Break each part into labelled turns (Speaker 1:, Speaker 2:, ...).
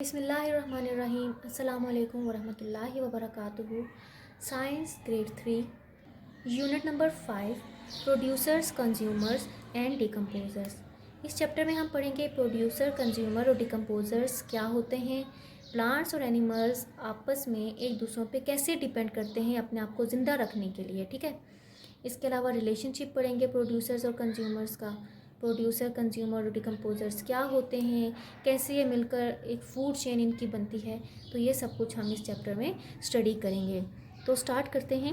Speaker 1: बिस्मिल्लाहिर्रहमानिर्रहीम अस्सलाम वालेकुम वरहमतुल्लाहि वबरकातुहू। Science grade 3 unit number 5 producers consumers and decomposers. इस चैप्टर में हम पढ़ेंगे प्रोड्यूसर, कंज्यूमर और डिकम्पोजर्स क्या होते हैं, प्लांट्स और एनिमल्स आपस में एक दूसरों पे कैसे डिपेंड करते हैं अपने आप को ज़िंदा रखने के लिए। ठीक है, इसके अलावा रिलेशनशिप पढ़ेंगे प्रोड्यूसर्स और कंज्यूमर्स का। प्रोड्यूसर, कंज्यूमर और डिकम्पोजर्स क्या होते हैं, कैसे ये मिलकर एक फूड चेन इनकी बनती है, तो ये सब कुछ हम इस चैप्टर में स्टडी करेंगे। तो स्टार्ट करते हैं।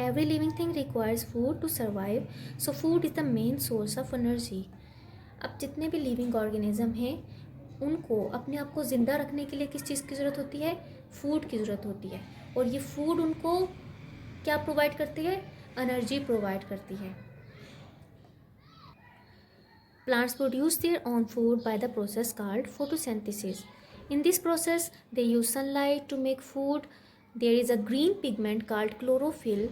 Speaker 1: Every living thing requires food to survive, so food is the main source of energy. अब जितने भी लिविंग ऑर्गेनिज्म हैं उनको अपने आप को ज़िंदा रखने के लिए किस चीज़ की ज़रूरत होती है? फूड की ज़रूरत होती है। और ये फूड उनको क्या प्रोवाइड करती है? एनर्जी प्रोवाइड करती है। Plants produce their own food by the process called photosynthesis. In this process, they use sunlight to make food. There is a green pigment called chlorophyll,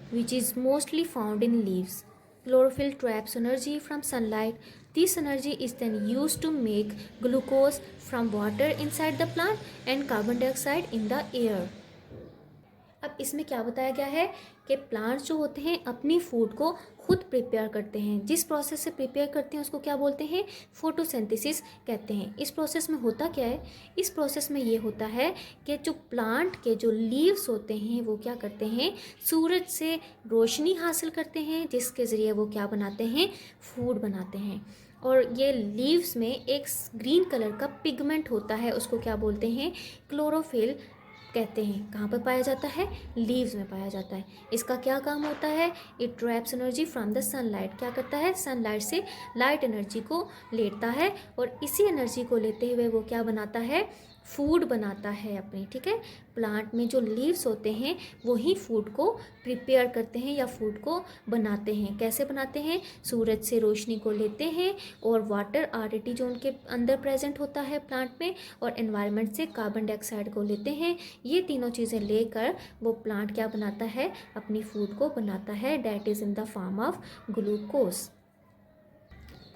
Speaker 1: which is mostly found in leaves. Chlorophyll traps energy from sunlight. This energy is then used to make glucose from water inside the plant and carbon dioxide in the air. अब इसमें क्या बताया गया है कि plants जो होते हैं अपनी फूड को खुद प्रिपेयर करते हैं। जिस प्रोसेस से प्रिपेयर करते हैं उसको क्या बोलते हैं? फोटोसिंथेसिस कहते हैं। इस प्रोसेस में होता क्या है? इस प्रोसेस में ये होता है कि जो प्लांट के जो लीव्स होते हैं वो क्या करते हैं? सूरज से रोशनी हासिल करते हैं, जिसके ज़रिए वो क्या बनाते हैं? फूड बनाते हैं। और ये लीव्स में एक ग्रीन कलर का पिगमेंट होता है, उसको क्या बोलते हैं? क्लोरोफिल कहते हैं। कहाँ पर पाया जाता है? लीव्स में पाया जाता है। इसका क्या काम होता है? It traps energy from the sunlight. क्या करता है? सनलाइट से लाइट एनर्जी को लेता है और इसी एनर्जी को लेते हुए वो क्या बनाता है? फूड बनाता है अपनी। ठीक है, प्लांट में जो लीव्स होते हैं वही फूड को प्रिपेयर करते हैं या फूड को बनाते हैं। कैसे बनाते हैं? सूरज से रोशनी को लेते हैं और वाटर ऑलरेडी जो उनके अंदर प्रेजेंट होता है प्लांट में, और एनवायरनमेंट से कार्बन डाइऑक्साइड को लेते हैं। ये तीनों चीज़ें लेकर वो प्लांट क्या बनाता है? अपनी फूड को बनाता है, that is in the form of glucose.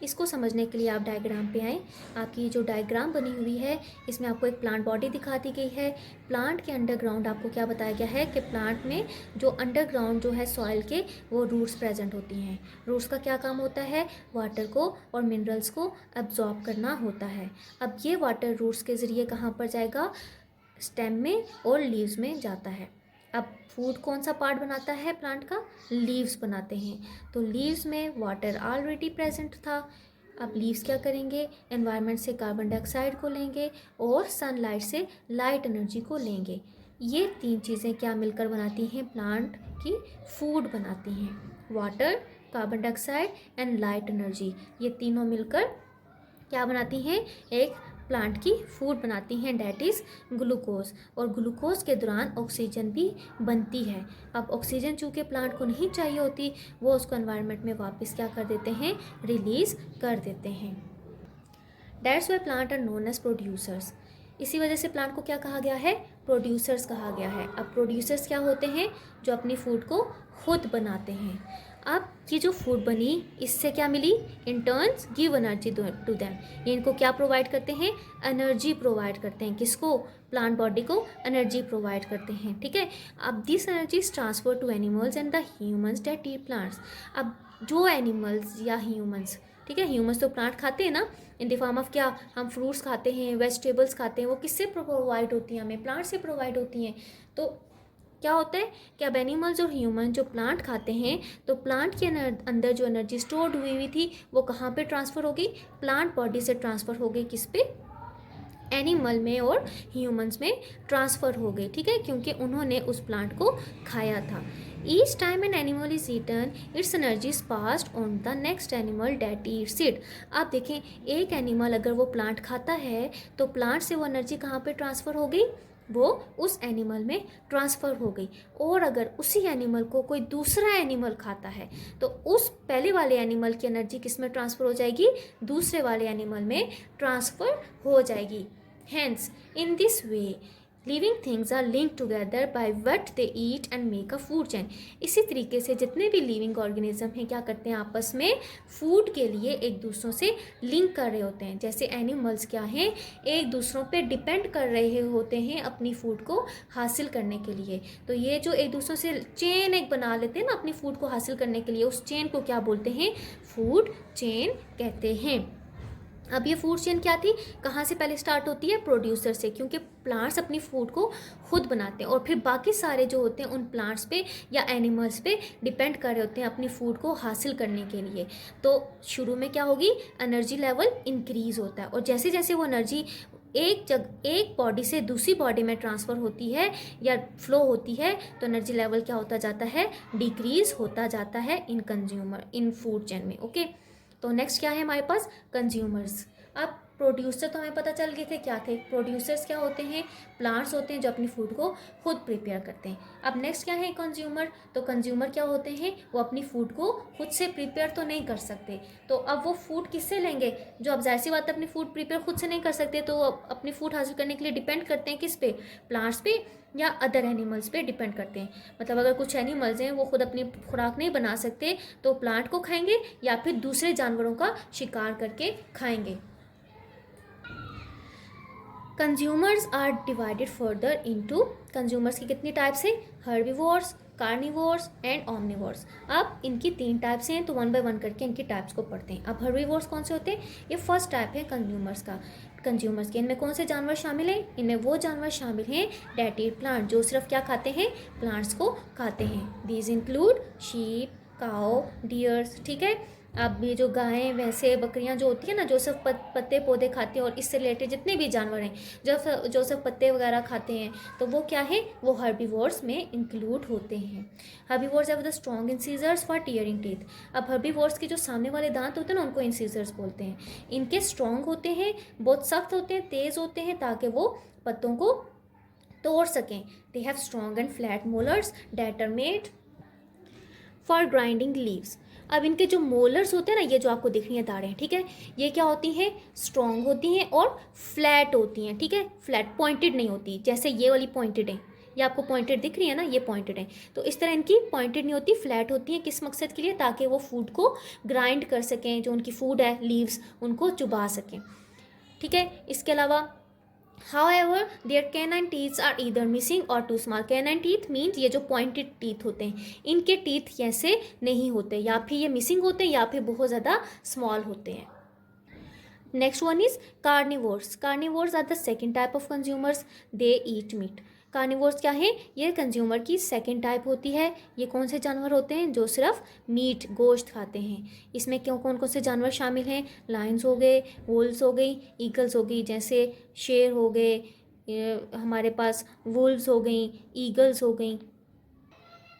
Speaker 1: इसको समझने के लिए आप डायग्राम पे आएँ। आपकी जो डायग्राम बनी हुई है इसमें आपको एक प्लांट बॉडी दिखा दी गई है। प्लांट के अंडरग्राउंड आपको क्या बताया गया है कि प्लांट में जो अंडरग्राउंड जो है सॉइल के वो रूट्स प्रेजेंट होती हैं। रूट्स का क्या काम होता है? वाटर को और मिनरल्स को एब्जॉर्ब करना होता है। अब ये वाटर रूट्स के ज़रिए कहाँ पर जाएगा? स्टेम में और लीव्स में जाता है। अब फूड कौन सा पार्ट बनाता है प्लांट का? लीव्स बनाते हैं। तो लीव्स में वाटर ऑलरेडी प्रेजेंट था। अब लीव्स क्या करेंगे? एनवायरनमेंट से कार्बन डाइऑक्साइड को लेंगे और सनलाइट से लाइट एनर्जी को लेंगे। ये तीन चीज़ें क्या मिलकर बनाती हैं? प्लांट की फूड बनाती हैं। Water, carbon dioxide and light energy, ये तीनों मिलकर क्या बनाती हैं? एक प्लांट की फूड बनाती हैं, डैट इज़ ग्लूकोज। और ग्लूकोज के दौरान ऑक्सीजन भी बनती है। अब ऑक्सीजन चूँकि प्लांट को नहीं चाहिए होती, वो उसको एनवायरनमेंट में वापस क्या कर देते हैं? रिलीज़ कर देते हैं। That's why plant are known as producers. इसी वजह से प्लांट को क्या कहा गया है? प्रोड्यूसर्स कहा गया है। अब प्रोड्यूसर्स क्या होते हैं? जो अपनी फूड को खुद बनाते हैं। अब ये जो फूड बनी इससे क्या मिली? In turns give energy to them. ये इनको क्या प्रोवाइड करते हैं? एनर्जी प्रोवाइड करते हैं। किसको? प्लांट बॉडी को एनर्जी प्रोवाइड करते हैं। ठीक है, अब this energy is transfer to animals and the humans that eat plants. अब जो एनिमल्स या ह्यूमंस, ठीक है, ह्यूमंस तो प्लांट खाते हैं ना, इन द फॉर्म ऑफ क्या? हम फ्रूट्स खाते हैं, वेजिटेबल्स खाते हैं, वो किससे प्रोवाइड होती हैं? हमें प्लांट से प्रोवाइड होती हैं। तो क्या होता है कि अब एनिमल्स और ह्यूमन जो प्लांट खाते हैं तो प्लांट के अंदर जो एनर्जी स्टोर्ड हुई थी वो कहाँ पे ट्रांसफ़र हो गई? प्लांट बॉडी से ट्रांसफ़र हो गई। किस पे? एनिमल में और ह्यूमंस में ट्रांसफ़र हो गई। ठीक है, क्योंकि उन्होंने उस प्लांट को खाया था। Each time an animal is eaten its energy is passed on the next animal that eats it. आप देखें, एक एनिमल अगर वो प्लांट खाता है तो प्लांट से वो एनर्जी कहाँ पे ट्रांसफ़र हो गई? वो उस एनिमल में ट्रांसफ़र हो गई। और अगर उसी एनिमल को कोई दूसरा एनिमल खाता है तो उस पहले वाले एनिमल की एनर्जी किस में ट्रांसफ़र हो जाएगी? दूसरे वाले एनिमल में ट्रांसफ़र हो जाएगी। Hence, in this way, living things are link together by what they eat and make a food chain. इसी तरीके से जितने भी लिविंग ऑर्गेनिज्म हैं क्या करते हैं, आपस में फूड के लिए एक दूसरों से लिंक कर रहे होते हैं। जैसे एनिमल्स क्या हैं, एक दूसरों पे डिपेंड कर रहे होते हैं अपनी फूड को हासिल करने के लिए। तो ये जो एक दूसरों से चेन एक बना लेते हैं ना अपनी फूड को हासिल करने के लिए, उस चेन को क्या बोलते हैं, फूड चेन कहते हैं। अब ये फूड चेन क्या थी, कहाँ से पहले स्टार्ट होती है, प्रोड्यूसर से, क्योंकि प्लांट्स अपनी फूड को खुद बनाते हैं और फिर बाकी सारे जो होते हैं उन प्लांट्स पे या एनिमल्स पे डिपेंड कर रहे होते हैं अपनी फूड को हासिल करने के लिए। तो शुरू में क्या होगी, एनर्जी लेवल इंक्रीज होता है और जैसे जैसे वो एनर्जी एक बॉडी से दूसरी बॉडी में ट्रांसफ़र होती है या फ्लो होती है, तो एनर्जी लेवल क्या होता जाता है, डिक्रीज होता जाता है इन फूड चेन में। ओके, तो नेक्स्ट क्या है हमारे पास, कंज्यूमर्स। अब प्रोड्यूसर तो हमें पता चल गए थे क्या थे, प्रोड्यूसर्स क्या होते हैं, प्लांट्स होते हैं जो अपनी फूड को खुद प्रिपेयर करते हैं। अब नेक्स्ट क्या है, कंज्यूमर। तो कंज्यूमर क्या होते हैं, वो अपनी फूड को खुद से प्रिपेयर तो नहीं कर सकते, तो अब वो फूड किससे लेंगे, जो अब जाहिर सी बात है अपनी फूड प्रिपेयर खुद से नहीं कर सकते, तो अपनी फूड हासिल करने के लिए डिपेंड करते हैं किस पे, प्लांट्स पे या अदर एनिमल्स पे डिपेंड करते हैं। मतलब अगर कुछ एनिमल्स हैं वो खुद अपनी खुराक नहीं बना सकते तो प्लांट को खाएंगे या फिर दूसरे जानवरों का शिकार करके खाएंगे। Consumers are divided further into, consumers की कितनी टाइप्स हैं, हर्बीवोर्स, कार्निवोर्स एंड ओमनिवोर्स। अब इनकी 3 टाइप्स हैं, तो 1 बाय 1 करके इनकी टाइप्स को पढ़ते हैं। अब हर्बीवोर्स कौन से होते हैं, ये फर्स्ट टाइप है कंज्यूमर्स का। कंज्यूमर्स के इनमें कौन से जानवर शामिल हैं, इनमें वो जानवर शामिल हैं डेट ईट प्लांट, जो सिर्फ क्या खाते हैं, प्लांट्स को खाते हैं। These include sheep, cow, deers. ठीक है, अब ये जो गायें भैंसें बकरियां जो होती है ना, जो सिर्फ पत्ते पौधे खाती हैं, और इससे रिलेटेड जितने भी जानवर हैं जो सिर्फ पत्ते वगैरह खाते हैं, तो वो क्या है, वो हर्बीवोर्स में इंक्लूड होते हैं। Herbivores have the strong incisors for tearing teeth. अब हर्बीवोर्स के जो सामने वाले दांत होते हैं ना, उनको इंसीजर्स बोलते हैं। इनके स्ट्रॉन्ग होते हैं, बहुत सख्त होते हैं, तेज़ होते हैं, ताकि वो पत्तों को तोड़ सकें। They have strong and flat molars that are made for grinding leaves. अब इनके जो मोलर्स होते हैं ना, ये जो आपको दिख रही हैं दाढ़ें, ठीक है, ये क्या होती हैं, स्ट्रॉन्ग होती हैं और फ्लैट होती हैं। ठीक है, फ्लैट, पॉइंटेड नहीं होती, जैसे ये वाली पॉइंटेड है, ये आपको पॉइंटेड दिख रही है ना, ये पॉइंटेड है, तो इस तरह इनकी पॉइंटेड नहीं होती, फ्लैट होती है। किस मकसद के लिए, ताकि वो फूड को ग्राइंड कर सकें, जो उनकी फूड है लीव्स उनको चुबा सकें। ठीक है, इसके अलावा However, their canine teeth are either missing or too small. Canine teeth means ये जो pointed teeth होते हैं, इनके teeth ऐसे नहीं होते, या फिर ये missing होते हैं या फिर बहुत ज़्यादा small होते हैं। Next one is carnivores. Carnivores are the second type of consumers. They eat meat. Carnivores क्या है, ये कंज्यूमर की सेकंड टाइप होती है। ये कौन से जानवर होते हैं, जो सिर्फ मीट, गोश्त खाते हैं। इसमें क्यों कौन कौन से जानवर शामिल हैं, लायंस हो गए, वुल्व्स हो गई, ईगल्स हो गई, जैसे शेर हो गए, हमारे पास वुल्व्स हो गई, ईगल्स हो गई,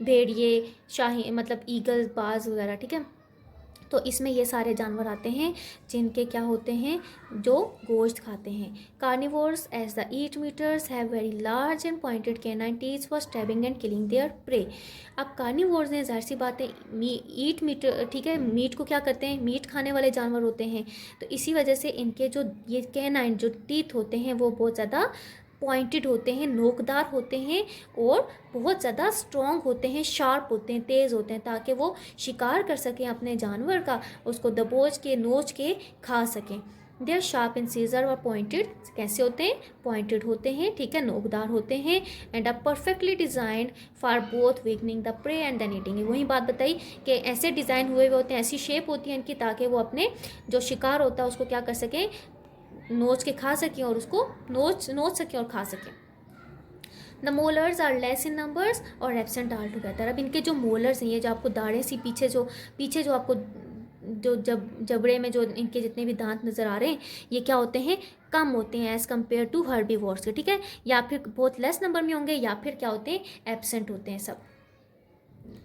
Speaker 1: भेड़िए, शाही मतलब ईगल्स, बाज वगैरह। ठीक है, तो इसमें ये सारे जानवर आते हैं जिनके क्या होते हैं, जो गोश्त खाते हैं। Carnivores as the eat meters have very large and pointed canine teeth for stabbing and killing their prey. अब कार्निवोर्स ने, जाहिर सी बात है, ईट मीटर, ठीक है, मीट को क्या करते हैं, मीट खाने वाले जानवर होते हैं, तो इसी वजह से इनके जो ये कैनाइन जो टीथ होते हैं वो बहुत ज़्यादा पॉइंटेड होते हैं, नोकदार होते हैं और बहुत ज़्यादा स्ट्रॉन्ग होते हैं, शार्प होते हैं, तेज़ होते हैं, ताकि वो शिकार कर सकें अपने जानवर का, उसको दबोच के नोच के खा सकें। देयर शार्प इंसीजर और पॉइंटेड कैसे होते हैं, पॉइंटेड होते हैं, ठीक है, नोकदार होते हैं, and are perfectly designed for both weakening the prey and then eating. वही बात बताई कि ऐसे डिज़ाइन हुए होते हैं, ऐसी शेप होती है इनकी, ताकि वो अपने जो शिकार होता है उसको क्या कर सकें, नोच के खा सकें और उसको नोच सकें और खा सकें। The molars are less in numbers और एब्सेंट आल टुगेदर। अब इनके जो मोलर्स हैं, ये जो आपको दाढ़ें सी पीछे जो आपको जो जबड़े में जो इनके जितने भी दांत नज़र आ रहे हैं, ये क्या होते हैं, कम होते हैं एज़ कम्पेयर टू हर्बीवोर्स के। ठीक है, या फिर बहुत लेस नंबर में होंगे, या फिर क्या होते हैं, एब्सेंट होते हैं सब।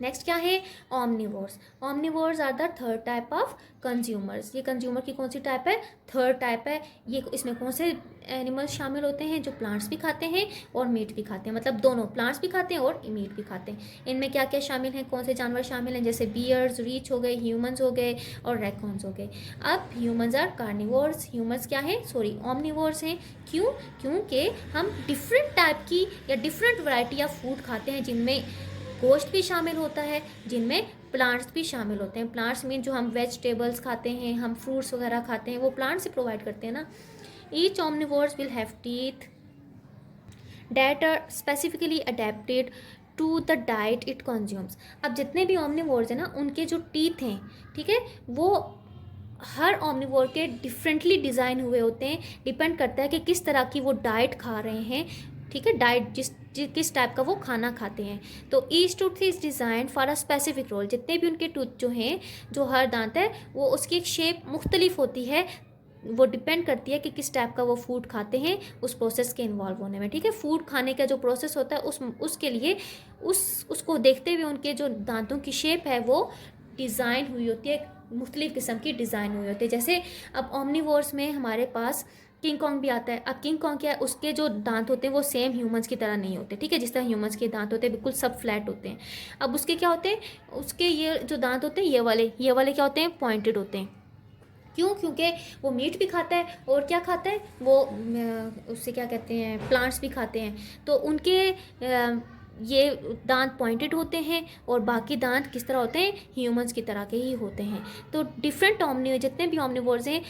Speaker 1: नेक्स्ट क्या है, omnivores. Omnivores are the third type of consumers. ये कंज्यूमर की कौन सी टाइप है, थर्ड टाइप है। ये इसमें कौन से एनिमल्स शामिल होते हैं, जो प्लांट्स भी खाते हैं और मीट भी खाते हैं, मतलब दोनों प्लांट्स भी खाते हैं और मीट भी खाते हैं। इनमें क्या क्या शामिल हैं, कौन से जानवर शामिल हैं, जैसे बियर्स, रीछ हो गए, ह्यूमंस हो गए और रैकून्स हो गए। अब ह्यूमंस आर कार्निवोर्स, ह्यूमंस क्या है, सॉरी ऑमनिवोर्स हैं। क्यों, क्योंकि हम डिफरेंट टाइप की या डिफरेंट वैरायटी ऑफ फूड खाते हैं, जिनमें गोश्त भी शामिल होता है, जिनमें प्लांट्स भी शामिल होते हैं। प्लांट्स मीन जो हम वेजिटेबल्स खाते हैं, हम फ्रूट्स वगैरह खाते हैं, वो प्लांट से प्रोवाइड करते हैं ना। Each omnivores will have teeth that are specifically adapted to the diet it consumes। अब जितने भी omnivores हैं ना, उनके जो टीथ हैं, ठीक है, वो हर omnivore के डिफरेंटली डिज़ाइन हुए होते हैं। डिपेंड करता है कि किस तरह की वो डाइट खा रहे हैं, ठीक है, डाइट किस टाइप का वो खाना खाते हैं। तो each tooth is design for a specific role. जितने भी उनके टूथ जो हैं, जो हर दांत है, वो उसकी एक शेप मुख्तलिफ होती है। वो डिपेंड करती है कि किस टाइप का वो फूड खाते हैं उस प्रोसेस के इन्वॉल्व होने में, ठीक है। फूड खाने का जो प्रोसेस होता है उसके लिए उसको देखते हुए उनके जो दांतों की शेप है वो डिज़ाइन हुई होती है, मुख्तलिफ किस्म की डिज़ाइन हुई होती है। जैसे अब ओमनिवोर्स में हमारे पास किंग कॉन्ग भी आता है। अब किंग कॉन्ग क्या है, उसके जो दांत होते हैं वो सेम ह्यूमंस की तरह नहीं होते, ठीक है। जिस तरह ह्यूमंस के दांत होते हैं बिल्कुल सब फ्लैट होते हैं। अब उसके क्या होते हैं, उसके ये जो दांत होते हैं ये वाले क्या होते हैं, पॉइंटेड होते हैं। क्यों, क्योंकि वो मीट भी खाता है और क्या खाता है वो, उससे क्या कहते हैं, प्लांट्स भी खाते हैं। तो उनके ये दांत पॉइंटेड होते हैं और बाकी दांत किस तरह होते हैं, ह्यूमंस की तरह के ही होते हैं। तो डिफरेंट जितने भी ऑमनिवोर्स हैं,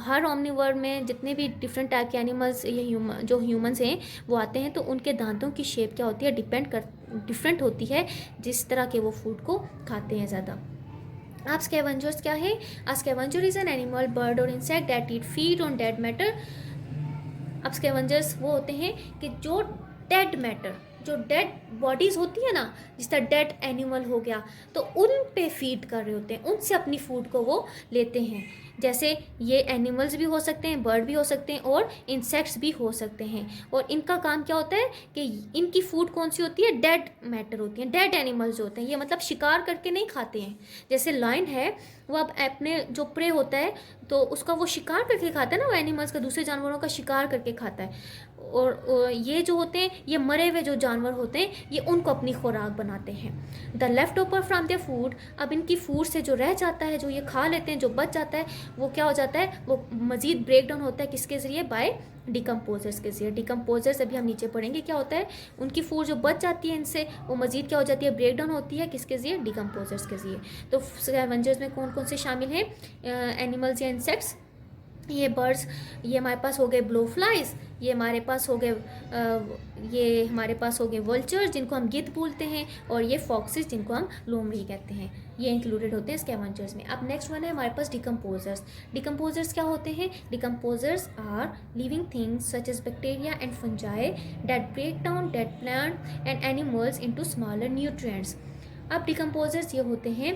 Speaker 1: हर ऑमनिवोर में जितने भी डिफरेंट टाइप के एनिमल्स या जो ह्यूमंस हैं वो आते हैं, तो उनके दांतों की शेप क्या होती है, डिफरेंट होती है जिस तरह के वो फूड को खाते हैं ज़्यादा। अब स्कैवेंजर्स क्या है, a scavenger is an animal, bird और insect that eat feed on dead matter. अब स्कैवेंजर्स वो होते हैं कि जो डेड मैटर, जो डेड बॉडीज़ होती है ना, जिस तरह डेड एनिमल हो गया, तो उन पे फीड कर रहे होते हैं, उनसे अपनी फूड को वो लेते हैं। जैसे ये एनिमल्स भी हो सकते हैं, बर्ड भी हो सकते हैं और इंसेक्ट्स भी हो सकते हैं। और इनका काम क्या होता है कि इनकी फूड कौन सी होती है, डेड मैटर होती है, डेड एनिमल्स होते हैं। ये मतलब शिकार करके नहीं खाते हैं। जैसे लायन है, वो अब अपने जो प्रे होता है तो उसका वो शिकार करके खाता है ना, वो एनिमल्स का, दूसरे जानवरों का शिकार करके खाता है। और ये जो होते हैं, ये मरे हुए जो जानवर होते हैं, ये उनको अपनी खुराक बनाते हैं। The left over from the food, अब इनकी फूड से जो रह जाता है, जो ये खा लेते हैं, जो बच जाता है, वो क्या हो जाता है, वो मज़ीद ब्रेक डाउन होता है किसके ज़रिए, बाय डिकम्पोजर्स के ज़रिए। डिकम्पोजर्स अभी हम नीचे पढ़ेंगे क्या होता है। उनकी फूड जो बच जाती है इनसे, वो मज़ीद क्या हो जाती है, ब्रेक डाउन होती है किसके ज़रिए, डिकम्पोजर्स के ज़रिए। तो स्कैवेंजर्स में कौन कौन से शामिल हैं, एनिमल्स या इंसेक्ट्स, ये बर्ड्स, ये हमारे पास हो गए ब्लोफ्लाइज, ये हमारे पास हो गए ये हमारे पास हो गए वल्चर्स जिनको हम गिद्ध बोलते हैं, और ये फॉक्सेस जिनको हम लोमड़ी कहते हैं। ये इंक्लूडेड होते हैं स्कैवेंजर्स में। अब नेक्स्ट वन है हमारे पास डिकम्पोजर्स। डिकम्पोजर्स क्या होते हैं, decomposers are living things such as bacteria and fungi that break down dead plant and animals into smaller nutrients. अब डिकम्पोजर्स ये होते हैं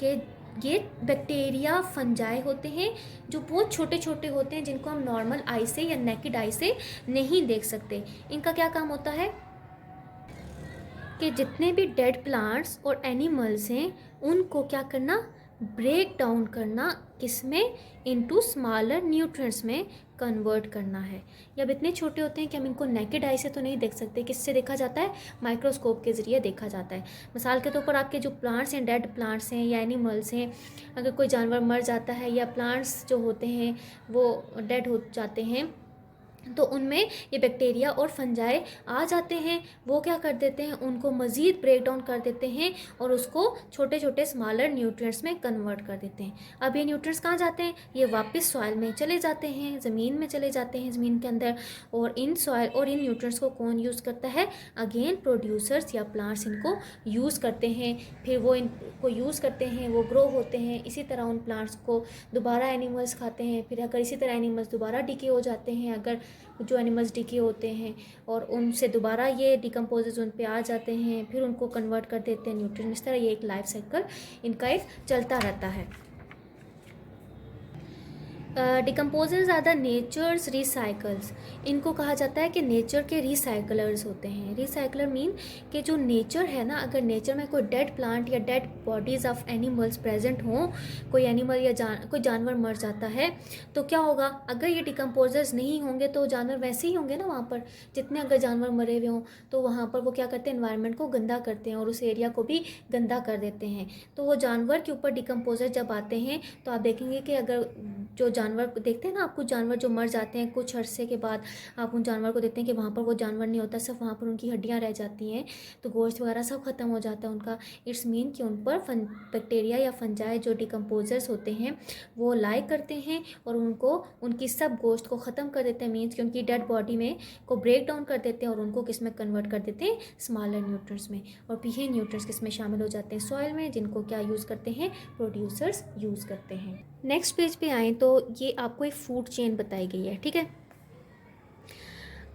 Speaker 1: कि ये बैक्टीरिया, फंजाई होते हैं जो बहुत छोटे छोटे होते हैं, जिनको हम नॉर्मल आई से या नेकेड आई से नहीं देख सकते। इनका क्या काम होता है कि जितने भी डेड प्लांट्स और एनिमल्स हैं उनको क्या करना, ब्रेक डाउन करना, किसमें, इनटू स्मॉलर न्यूट्रिएंट्स में कन्वर्ट करना है। ये अब इतने छोटे होते हैं कि हम इनको नेकेड आई से तो नहीं देख सकते। किससे देखा जाता है, माइक्रोस्कोप के ज़रिए देखा जाता है। मिसाल के तौर पर आपके जो प्लांट्स हैं, डेड प्लांट्स हैं या एनिमल्स हैं, अगर कोई जानवर मर जाता है या प्लांट्स जो होते हैं वो डेड हो जाते हैं, तो उनमें ये बैक्टीरिया और फंजाई आ जाते हैं। वो क्या कर देते हैं, उनको मज़ीद ब्रेक डाउन कर देते हैं और उसको छोटे छोटे स्मॉलर न्यूट्रिएंट्स में कन्वर्ट कर देते हैं। अब ये न्यूट्रिएंट्स कहाँ जाते हैं, ये वापस सॉइल में चले जाते हैं, ज़मीन में चले जाते हैं, ज़मीन के अंदर। और इन सॉइल और इन न्यूट्रिएंट्स को कौन यूज़ करता है, अगेन प्रोड्यूसर्स या प्लांट्स इनको यूज़ करते हैं। फिर वो इनको यूज़ करते हैं, वो ग्रो होते हैं। इसी तरह उन प्लांट्स को दोबारा एनिमल्स खाते हैं। फिर अगर इसी तरह एनिमल्स दोबारा डिके हो जाते हैं, अगर जो एनिमल्स डिके होते हैं, और उनसे दोबारा ये डिकम्पोजर्स उन पे आ जाते हैं, फिर उनको कन्वर्ट कर देते हैं न्यूट्रिएंट। इस तरह ये एक लाइफ साइकिल इनका एक चलता रहता है। Decomposers are the nature's recycles. इनको कहा जाता है कि नेचर के रिसाइकलर्स होते हैं। रिसाइकलर मीन कि जो नेचर है ना, अगर नेचर में कोई डेड प्लांट या dead bodies of animals present हों, कोई एनिमल या कोई जानवर मर जाता है, तो क्या होगा, अगर ये डिकम्पोजर्स नहीं होंगे तो जानवर वैसे ही होंगे ना वहाँ पर। जितने अगर जानवर मरे हुए हों तो वहाँ पर वो क्या करते हैं, एनवायरनमेंट को गंदा करते हैं और उस एरिया को भी गंदा कर देते हैं। तो वो जानवर के ऊपर डिकम्पोजर जब आते हैं तो आप देखेंगे कि अगर जो जानवर देखते हैं ना आप, कुछ जानवर जो मर जाते हैं कुछ अरसे के बाद, आप उन जानवर को देखते हैं कि वहाँ पर वो जानवर नहीं होता, सिर्फ वहाँ पर उनकी हड्डियाँ रह जाती हैं, तो गोश्त वगैरह सब खत्म हो जाता है उनका। इट्स मीन कि उन पर बैक्टीरिया या फंजाई जो डिकम्पोजर्स होते हैं वो लाई करते हैं और उनको उनकी सब गोश्त को ख़त्म कर देते हैं। मीन्स कि उनकी डेड बॉडी में को ब्रेक डाउन कर देते हैं और उनको किस में कन्वर्ट कर देते हैं, स्मॉलर न्यूट्रिएंट्स में। और फिर ये न्यूट्रिएंट्स किस में शामिल हो जाते हैं, सॉइल में, जिनको क्या यूज़ करते हैं, प्रोड्यूसर्स यूज़ करते हैं। नेक्स्ट पेज पे आएँ तो ये आपको एक फूड चेन बताई गई है, ठीक है।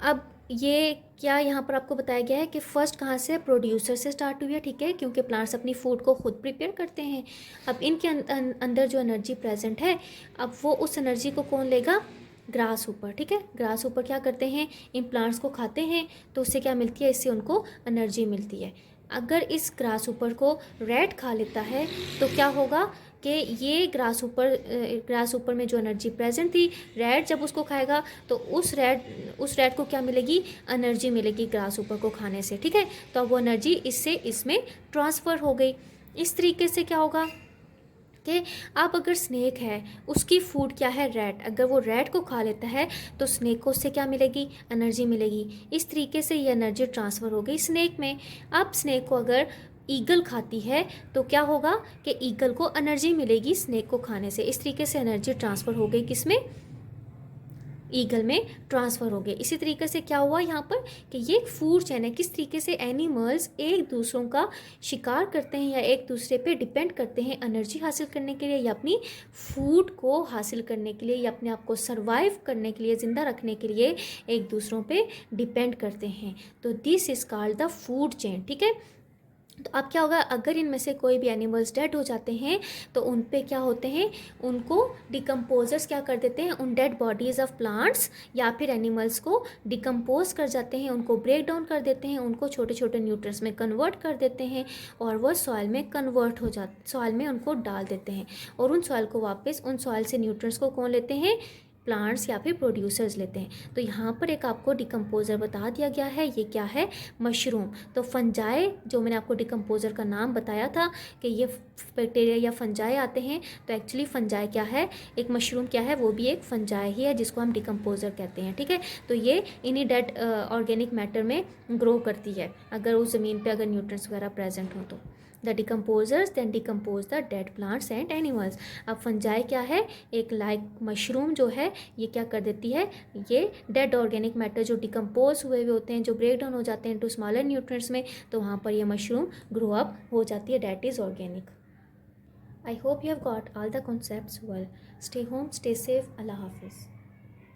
Speaker 1: अब ये क्या यहाँ पर आपको बताया गया है कि फर्स्ट कहाँ से, प्रोड्यूसर से स्टार्ट हुई है, ठीक है, क्योंकि प्लांट्स अपनी फूड को खुद प्रिपेयर करते हैं। अब इनके अंदर जो एनर्जी प्रेजेंट है, अब वो उस एनर्जी को कौन लेगा, ग्रास ऊपर, ठीक है। ग्रास ऊपर क्या करते हैं, इन प्लांट्स को खाते हैं तो उससे क्या मिलती है, इससे उनको एनर्जी मिलती है। अगर इस ग्रास ऊपर को रैट खा लेता है तो क्या होगा कि ये ग्रास ऊपर में जो एनर्जी प्रेजेंट थी, रैट जब उसको खाएगा तो उस रैट को क्या मिलेगी, एनर्जी मिलेगी ग्रास ऊपर को खाने से, ठीक है। तो अब वो एनर्जी इससे इसमें ट्रांसफ़र हो गई। इस तरीके से क्या होगा कि आप अगर स्नेक है, उसकी फूड क्या है, रैट, अगर वो रैट को खा लेता है तो स्नेक को उससे क्या मिलेगी, एनर्जी मिलेगी। इस तरीके से ये एनर्जी ट्रांसफ़र हो गई स्नेक में। अब स्नेक को अगर ईगल खाती है तो क्या होगा कि ईगल को एनर्जी मिलेगी स्नेक को खाने से। इस तरीके से एनर्जी ट्रांसफ़र हो गई, किसमें, ईगल में ट्रांसफ़र हो गए। इसी तरीके से क्या हुआ यहाँ पर कि ये एक फूड चेन है, किस तरीके से एनिमल्स एक दूसरों का शिकार करते हैं या एक दूसरे पे डिपेंड करते हैं एनर्जी हासिल करने के लिए या अपनी फूड को हासिल करने के लिए या अपने आप को सर्वाइव करने के लिए, ज़िंदा रखने के लिए एक दूसरों पे डिपेंड करते हैं। तो this is called the food chain, ठीक है। तो अब क्या होगा, अगर इनमें से कोई भी एनिमल्स डेड हो जाते हैं तो उन पे क्या होते हैं, उनको डिकम्पोजर्स क्या कर देते हैं, उन डेड बॉडीज़ ऑफ प्लांट्स या फिर एनिमल्स को डिकम्पोज कर जाते हैं, उनको ब्रेक डाउन कर देते हैं, उनको छोटे छोटे न्यूट्रिएंट्स में कन्वर्ट कर देते हैं और वो सॉइल में कन्वर्ट हो जाते, सॉइल में उनको डाल देते हैं और उन सॉइल को वापस, उन सॉइल से न्यूट्रिएंट्स को कौन लेते हैं, प्लांट्स या फिर प्रोड्यूसर्स लेते हैं। तो यहाँ पर एक आपको डिकम्पोज़र बता दिया गया है, ये क्या है, मशरूम। तो फंजाई, जो मैंने आपको डिकम्पोज़र का नाम बताया था कि ये बैक्टीरिया या फंजाई आते हैं, तो एक्चुअली फंजाई क्या है, एक मशरूम क्या है, वो भी एक फंजाई ही है जिसको हम डिकम्पोज़र कहते हैं, ठीक है। तो ये इन्हीं डेड ऑर्गेनिक मैटर में ग्रो करती है अगर उस ज़मीन पर अगर न्यूट्रिएंट्स वगैरह प्रेजेंट हो तो। The decomposers then decompose the dead plants and animals. अब फंजाई क्या है, एक लाइक मशरूम जो है, ये क्या कर देती है, ये डेड ऑर्गेनिक मैटर जो डिकम्पोज हुए हुए होते हैं, जो ब्रेक डाउन हो जाते हैं इनटू स्मॉलर न्यूट्रिएंट्स में, तो वहाँ पर ये मशरूम ग्रो अप हो जाती है, that is organic. I hope you have got all the concepts well. Stay home, stay safe, अल्लाह हाफिज़।